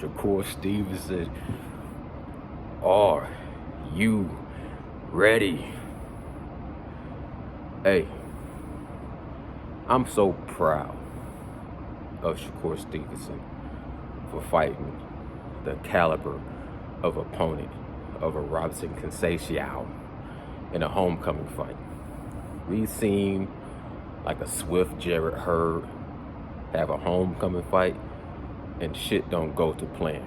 Shakur Stevenson, are you ready? Hey, I'm so proud of Shakur Stevenson for fighting the caliber of opponent of a Robson Conceição in a homecoming fight. We've seen like a Swift Jarrett Hurd have a homecoming fight and shit don't go to plan.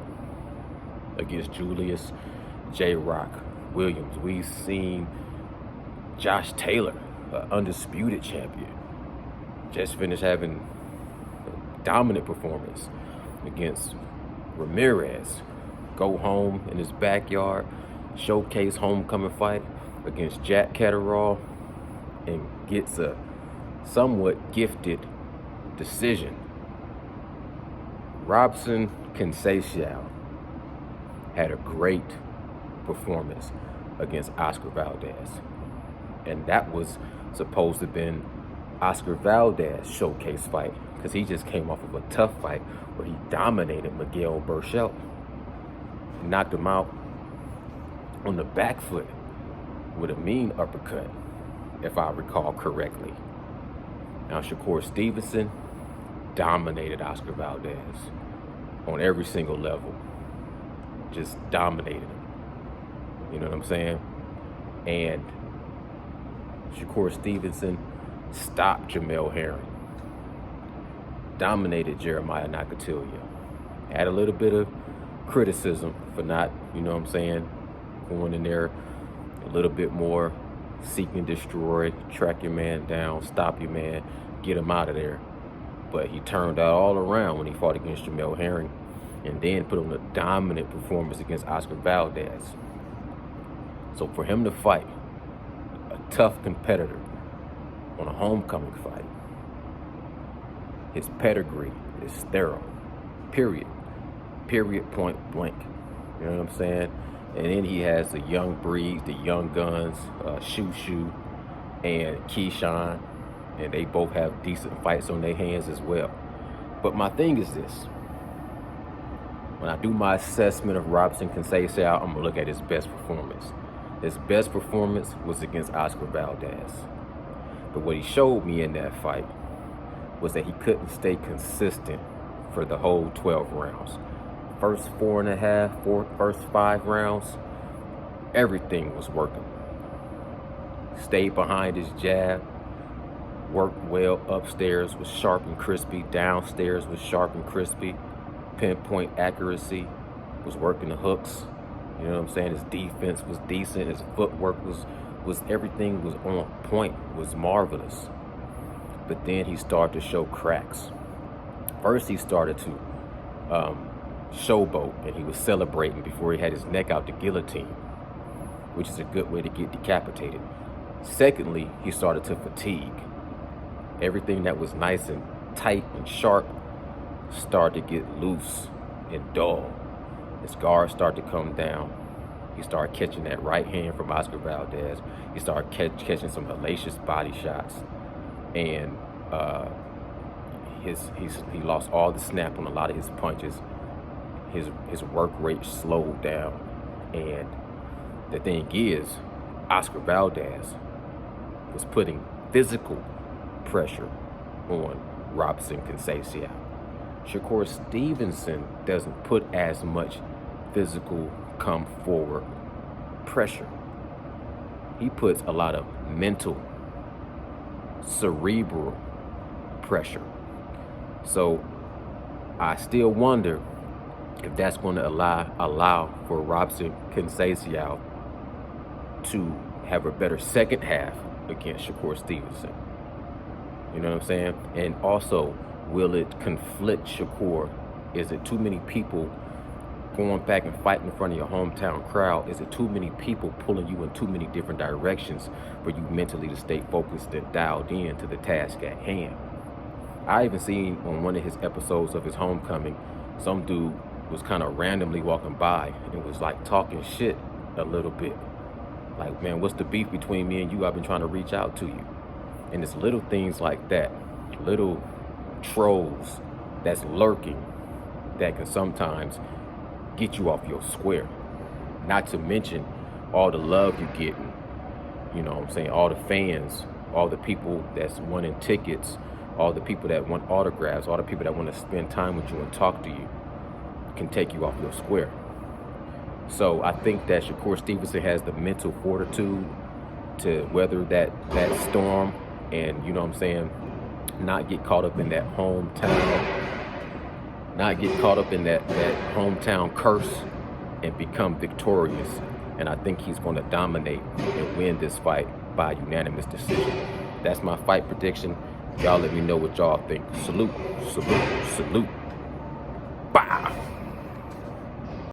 Against Julius J. Rock Williams, we've seen Josh Taylor, an undisputed champion, just finished having a dominant performance against Ramirez, go home in his backyard, showcase homecoming fight against Jack Catterall, and gets a somewhat gifted decision. Robson Conceição had a great performance against Oscar Valdez, and that was supposed to have been Oscar Valdez's showcase fight because he just came off of a tough fight where he dominated Miguel Berchelt, knocked him out on the back foot with a mean uppercut, if I recall correctly. Now Shakur Stevenson dominated Oscar Valdez on every single level, just dominated him. You know what I'm saying? And Shakur Stevenson stopped Jamel Herring, dominated Jeremiah Nakatilya. Had a little bit of criticism for not, you know what I'm saying, going in there a little bit more, seek and destroy, track your man down, stop your man, get him out of there. But he turned out all around when he fought against Jamel Herring and then put on a dominant performance against Oscar Valdez. So for him to fight a tough competitor on a homecoming fight, his pedigree is thorough, period, point blank. You know what I'm saying? And then he has the young breeds, the young guns, Shushu and Keyshawn, and they both have decent fights on their hands as well. But my thing is this: when I do my assessment of Robson Conceição, I'm gonna look at his best performance. His best performance was against Oscar Valdez. But what he showed me in that fight was that he couldn't stay consistent for the whole 12 rounds. First 4.5, first 5 rounds, everything was working. Stayed behind his jab, worked well upstairs, was sharp and crispy, downstairs was sharp and crispy, pinpoint accuracy, was working the hooks. You know what I'm saying? His defense was decent, his footwork was everything was on point, was marvelous. But then he started to show cracks. First he started to showboat, and he was celebrating before he had his neck out the guillotine, which is a good way to get decapitated. Secondly, he started to fatigue. Everything that was nice and tight and sharp started to get loose and dull. His guard started to come down. He started catching that right hand from Oscar Valdez. He started catching some hellacious body shots, and he lost all the snap on a lot of his punches. His work rate slowed down, and the thing is, Oscar Valdez was putting physical pressure on Robson Conceição. Shakur Stevenson doesn't put as much physical come forward pressure. He puts a lot of mental, cerebral pressure. So I still wonder if that's going to allow for Robson Conceição to have a better second half against Shakur Stevenson. You know what I'm saying? And also, will it conflict Shakur? Is it too many people going back and fighting in front of your hometown crowd? Is it too many people pulling you in too many different directions for you mentally to stay focused and dialed in to the task at hand? I even seen on one of his episodes of his homecoming, some dude was kind of randomly walking by and was like talking shit a little bit. Like, man, what's the beef between me and you? I've been trying to reach out to you. And it's little things like that, little trolls that's lurking that can sometimes get you off your square. Not to mention all the love you get, you know what I'm saying, all the fans, all the people that's wanting tickets, all the people that want autographs, all the people that want to spend time with you and talk to you can take you off your square. So I think that Shakur Stevenson has the mental fortitude to weather that storm and, you know what I'm saying, not get caught up in that hometown, not get caught up in that hometown curse and become victorious. And I think he's going to dominate and win this fight by unanimous decision. That's my fight prediction. Y'all let me know what y'all think. Salute, salute, salute. Bah!